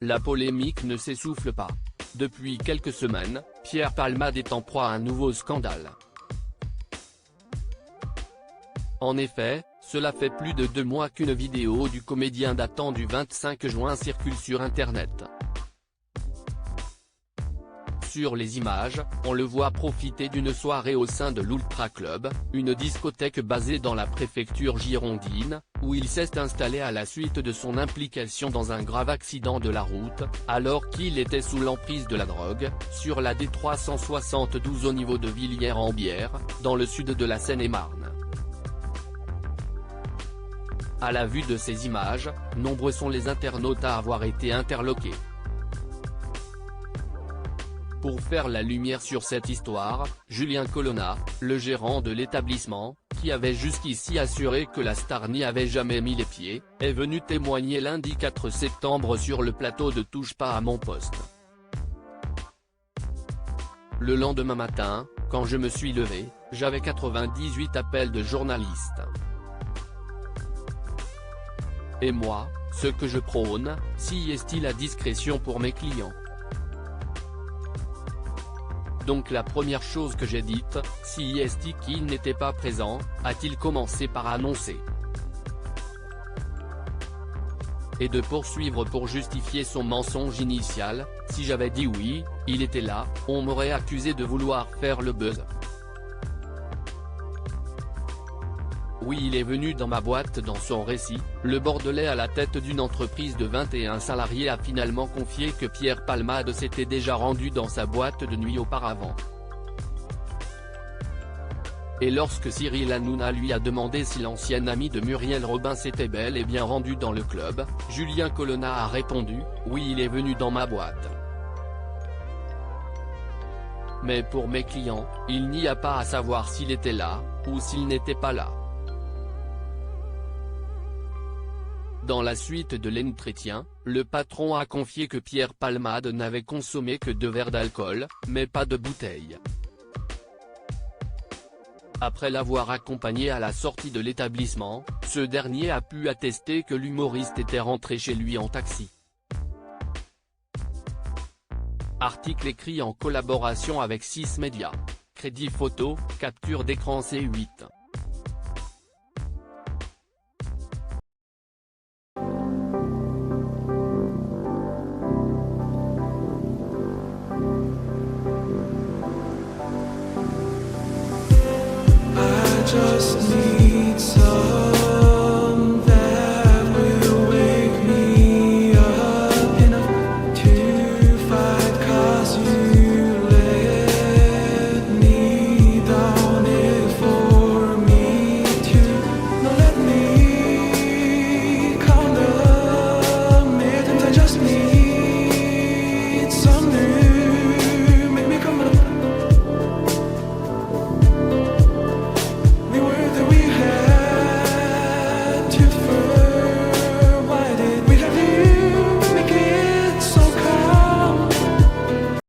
La polémique ne s'essouffle pas. Depuis quelques semaines, Pierre Palmade est en proie à un nouveau scandale. En effet, cela fait plus de 2 mois qu'une vidéo du comédien datant du 25 juin circule sur Internet. Sur les images, on le voit profiter d'une soirée au sein de l'Ultra Club, une discothèque basée dans la préfecture girondine, où il s'est installé à la suite de son implication dans un grave accident de la route, alors qu'il était sous l'emprise de la drogue, sur la D372 au niveau de Villiers-en-Bière, dans le sud de la Seine-et-Marne. À la vue de ces images, nombreux sont les internautes à avoir été interloqués. Pour faire la lumière sur cette histoire, Julien Colonna, le gérant de l'établissement, qui avait jusqu'ici assuré que la star n'y avait jamais mis les pieds, est venu témoigner lundi 4 septembre sur le plateau de Touche pas à mon poste. Le lendemain matin, quand je me suis levé, j'avais 98 appels de journalistes. Et moi, ce que je prône, si est-il la discrétion pour mes clients. Donc la première chose que j'ai dite, si est-il qu'il n'était pas présent, a-t-il commencé par annoncer. Et de poursuivre pour justifier son mensonge initial, si j'avais dit oui, il était là, on m'aurait accusé de vouloir faire le buzz. Oui, il est venu dans ma boîte. Dans son récit, le Bordelais à la tête d'une entreprise de 21 salariés a finalement confié que Pierre Palmade s'était déjà rendu dans sa boîte de nuit auparavant. Et lorsque Cyril Hanouna lui a demandé si l'ancien ami de Muriel Robin s'était bel et bien rendu dans le club, Julien Colonna a répondu « Oui, il est venu dans ma boîte. Mais pour mes clients, il n'y a pas à savoir s'il était là, ou s'il n'était pas là. » Dans la suite de l'entretien, le patron a confié que Pierre Palmade n'avait consommé que 2 verres d'alcool, mais pas de bouteille. Après l'avoir accompagné à la sortie de l'établissement, ce dernier a pu attester que l'humoriste était rentré chez lui en taxi. Article écrit en collaboration avec 6 médias. Crédit photo, capture d'écran C8. Just